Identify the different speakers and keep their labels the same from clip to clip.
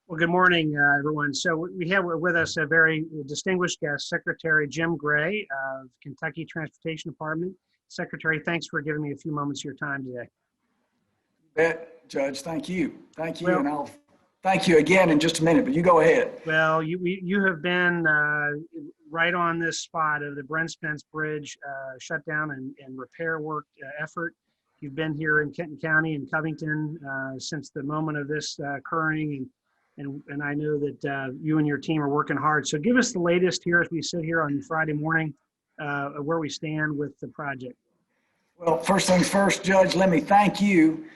Speaker 1: Well, good morning, everyone. So we have with us a very distinguished guest, Secretary Jim Gray of Kentucky Transportation Department. Secretary, thanks for giving me a few moments of your time today.
Speaker 2: Bet, Judge. Thank you. Thank you.
Speaker 1: Well,
Speaker 2: And I'll thank you again in just a minute, but you go ahead.
Speaker 1: Well, you have been right on this spot of the Brent Spence Bridge shutdown and repair work effort. You've been here in Kenton County and Covington since the moment of this occurring, and I know that you and your team are working hard. So give us the latest here as we sit here on Friday morning, where we stand with the project.
Speaker 2: Well, first things first, Judge, let me thank you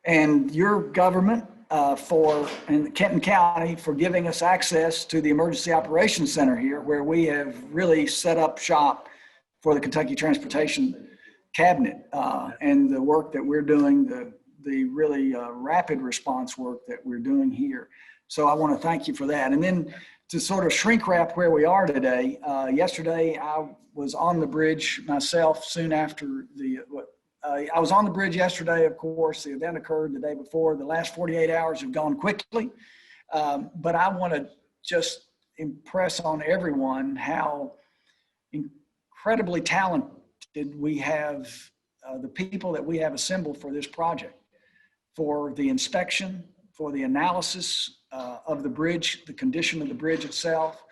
Speaker 2: and your government and Kenton County for giving us access to the Emergency Operations Center here, where we have really set up shop for the Kentucky Transportation Cabinet and the work that we're doing, the really rapid response work that we're doing here. So I want to thank you for that. And then to sort of shrink wrap where we are today, yesterday I was on the bridge myself soon after I was on the bridge yesterday, of course. The event occurred the day before. The last 48 hours have gone quickly. But I want to just impress on everyone how incredibly talented we have, the people that we have assembled for this project, for the inspection, for the analysis of the bridge, the condition of the bridge itself,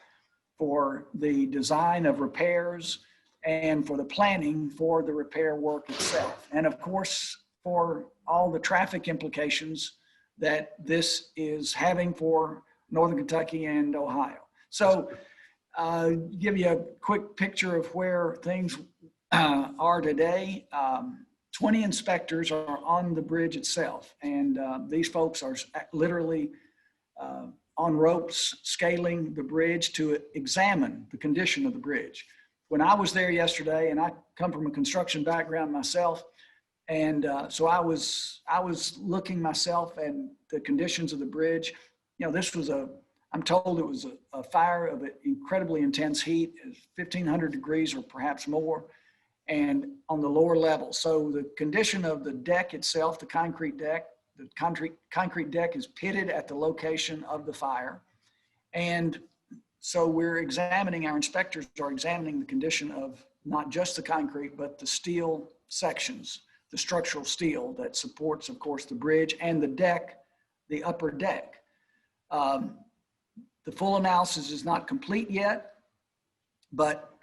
Speaker 2: for the design of repairs, and for the planning for the repair work itself. And of course, for all the traffic implications that this is having for Northern Kentucky and Ohio. So give you a quick picture of where things are today. 20 inspectors are on the bridge itself. And these folks are literally on ropes, scaling the bridge to examine the condition of the bridge. When I was there yesterday, and I come from a construction background myself, and so I was looking myself at the conditions of the bridge. You know, this was I'm told it was a fire of incredibly intense heat, 1,500 degrees or perhaps more, and on the lower level. So the condition of the deck itself, the concrete deck is pitted at the location of the fire. And so our inspectors are examining the condition of not just the concrete, but the steel sections, the structural steel that supports, of course, the bridge and the deck, the upper deck. The full analysis is not complete yet, but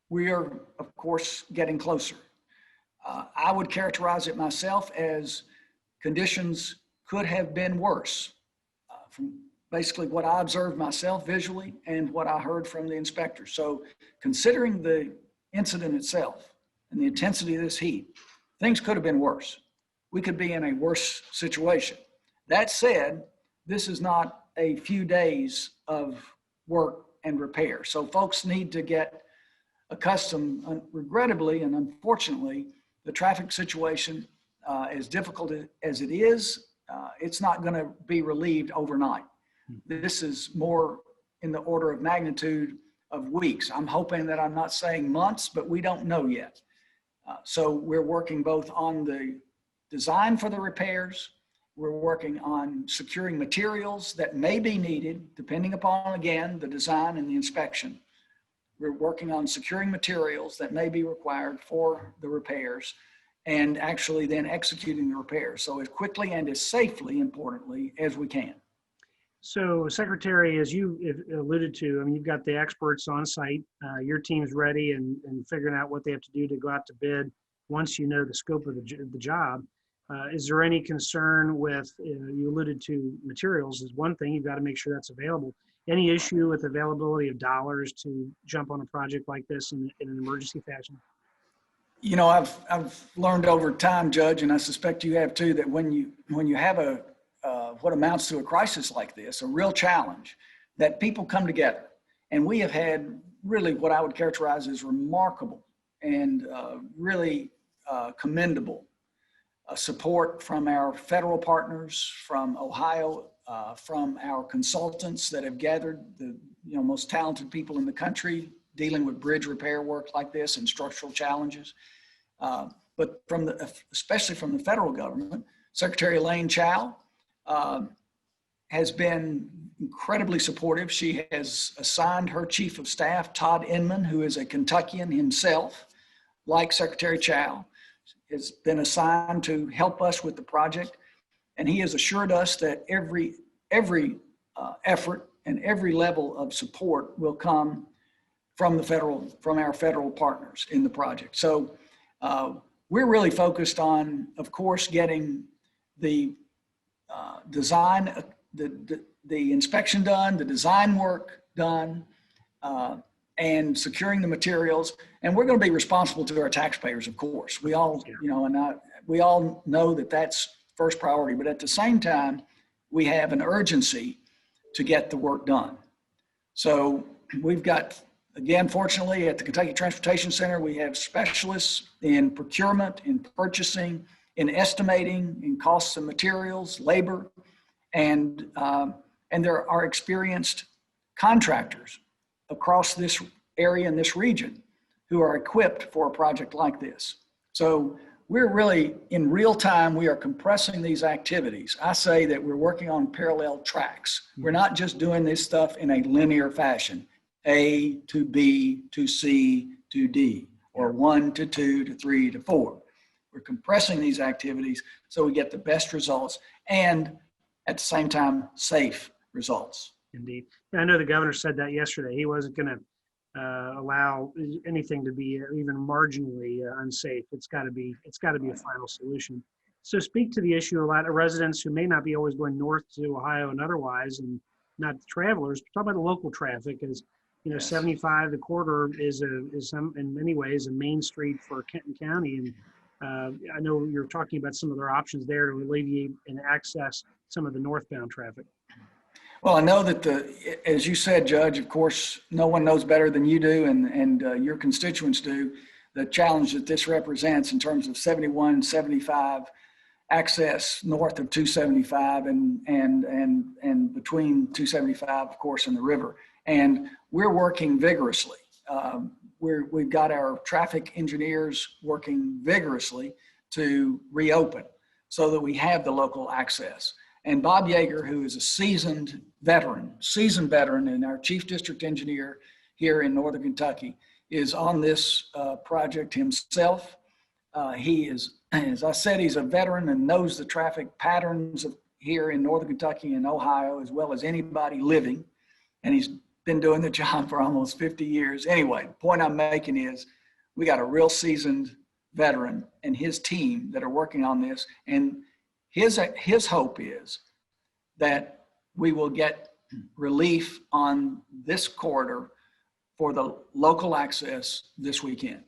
Speaker 2: we are, of course, getting closer. I would characterize it myself as conditions could have been worse from basically what I observed myself visually and what I heard from the inspector. So considering the incident itself and the intensity of this heat, things could have been worse. We could be in a worse situation. That said, this is not a few days of work and repair. So folks need to get accustomed, regrettably and unfortunately, the traffic situation, as difficult as it is, it's not going to be relieved overnight. This is more in the order of magnitude of weeks. I'm hoping that I'm not saying months, but we don't know yet. So we're working both on the design for the repairs. We're working on securing materials that may be needed, depending upon, again, the design and the inspection. We're working on securing materials that may be required for the repairs and actually then executing the repairs. So as quickly and as safely, importantly, as we can.
Speaker 1: So, Secretary, as you alluded to, I mean, you've got the experts on site. Your team's ready and figuring out what they have to do to go out to bid once you know the scope of the job. Is there any concern with, you alluded to materials is one thing, you've got to make sure that's available. Any issue with availability of dollars to jump on a project like this in an emergency fashion?
Speaker 2: You know, I've learned over time, Judge, and I suspect you have too, that when you have what amounts to a crisis like this, a real challenge, that people come together. And we have had really what I would characterize as remarkable and really commendable support from our federal partners, from Ohio, from our consultants that have gathered the most talented people in the country dealing with bridge repair work like this and structural challenges. But especially from the federal government, Secretary Elaine Chao has been incredibly supportive. She has assigned her chief of staff, Todd Inman, who is a Kentuckian himself, like Secretary Chow, has been assigned to help us with the project. And he has assured us that every effort and every level of support will come from our federal partners in the project. So we're really focused on, of course, getting the design, the inspection done, the design work done, and securing the materials. And we're going to be responsible to our taxpayers, of course. We all, we all know that that's first priority, but at the same time, we have an urgency to get the work done. So we've got, again, fortunately, at the Kentucky Transportation Center, we have specialists in procurement, in purchasing, in estimating, in costs of materials, labor, and there are experienced contractors across this area and this region who are equipped for a project like this. So we're really, in real time, we are compressing these activities. I say that we're working on parallel tracks. We're not just doing this stuff in a linear fashion, A to B to C to D, or 1 to 2 to 3 to 4. We're compressing these activities so we get the best results and at the same time, safe results.
Speaker 1: Indeed. And I know the governor said that yesterday. He wasn't going to allow anything to be even marginally unsafe. It's got to be a final solution. So speak to the issue. A lot of residents who may not be always going north to Ohio and otherwise, and not travelers, talk about the local traffic. As you know, yes. 75, the corridor is in many ways a main street for Kenton County, and I know you're talking about some of their options there to alleviate and access some of the northbound traffic.
Speaker 2: Well, I know that as you said, Judge, of course, no one knows better than you do and your constituents do, the challenge that this represents in terms of 71, 75 access north of 275 and between 275, of course, and the river. And we're working vigorously. We've got our traffic engineers working vigorously to reopen so that we have the local access. And Bob Yeager, who is a seasoned veteran and our chief district engineer here in Northern Kentucky, is on this project himself. He is, as I said, he's a veteran and knows the traffic patterns here in Northern Kentucky and Ohio as well as anybody living. And he's been doing the job for almost 50 years. Anyway, the point I'm making is we got a real seasoned veteran and his team that are working on this. And his hope is that we will get relief on this corridor for the local access this weekend.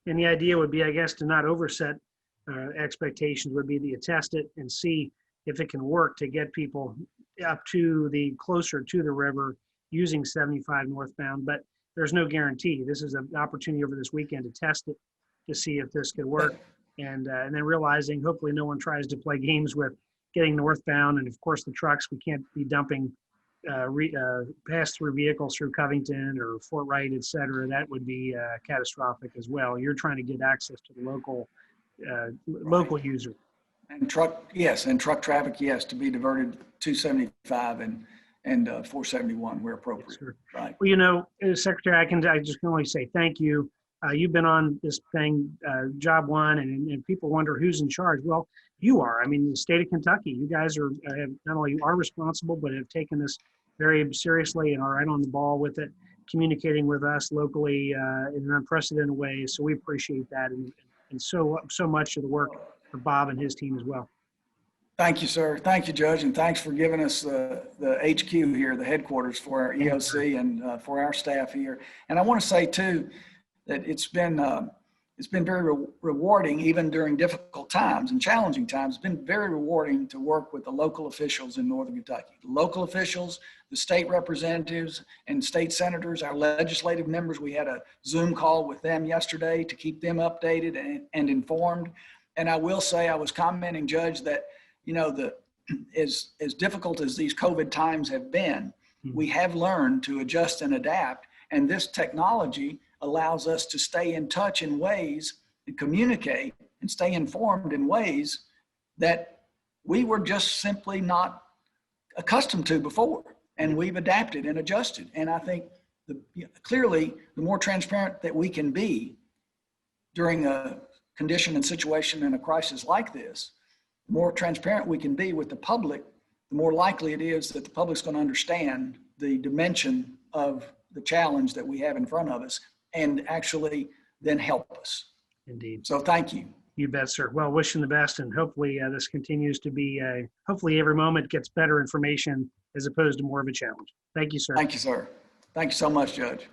Speaker 1: And the idea would be, I guess, to not overset expectations, would be to test it and see if it can work to get people up to closer to the river using 75 northbound, but there's no guarantee. This is an opportunity over this weekend to test it, to see if this could work. And then realizing hopefully no one tries to play games with getting northbound. And of course the trucks, we can't be dumping pass-through vehicles through Covington or Fort Wright, et cetera. That would be catastrophic as well. You're trying to get access to the local user.
Speaker 2: And truck traffic, yes, to be diverted 275 and 471 where appropriate. Yes, right.
Speaker 1: Well, you know, Secretary, I just can only say thank you. You've been on this thing, job one, and people wonder who's in charge. Well, you are. I mean, the state of Kentucky, you guys are not only are responsible, but have taken this very seriously and are right on the ball with it, communicating with us locally in an unprecedented way. So we appreciate that, and so much of the work for Bob and his team as well.
Speaker 2: Thank you, sir. Thank you, Judge, and thanks for giving us the HQ here, the headquarters for our EOC and for our staff here. And I want to say too that it's been very rewarding, even during difficult times and challenging times. It's been very rewarding to work with the local officials in Northern Kentucky. The local officials, the state representatives and state senators, our legislative members. We had a Zoom call with them yesterday to keep them updated and informed. And I will say, I was commenting, Judge, that you know, as difficult as these COVID times have been, we have learned to adjust and adapt. And this technology allows us to stay in touch in ways and communicate and stay informed in ways that we were just simply not accustomed to before. and we've adapted and adjusted. And I think clearly the more transparent that we can be during a condition and situation in a crisis like this, the more transparent we can be with the public, the more likely it is that the public's going to understand the dimension of the challenge that we have in front of us and actually then help us.
Speaker 1: Indeed.
Speaker 2: So thank you.
Speaker 1: You bet, sir. Well, wishing the best, and hopefully this continues to be, hopefully every moment gets better information as opposed to more of a challenge. Thank you, sir.
Speaker 2: Thank you, sir. Thank you so much, Judge.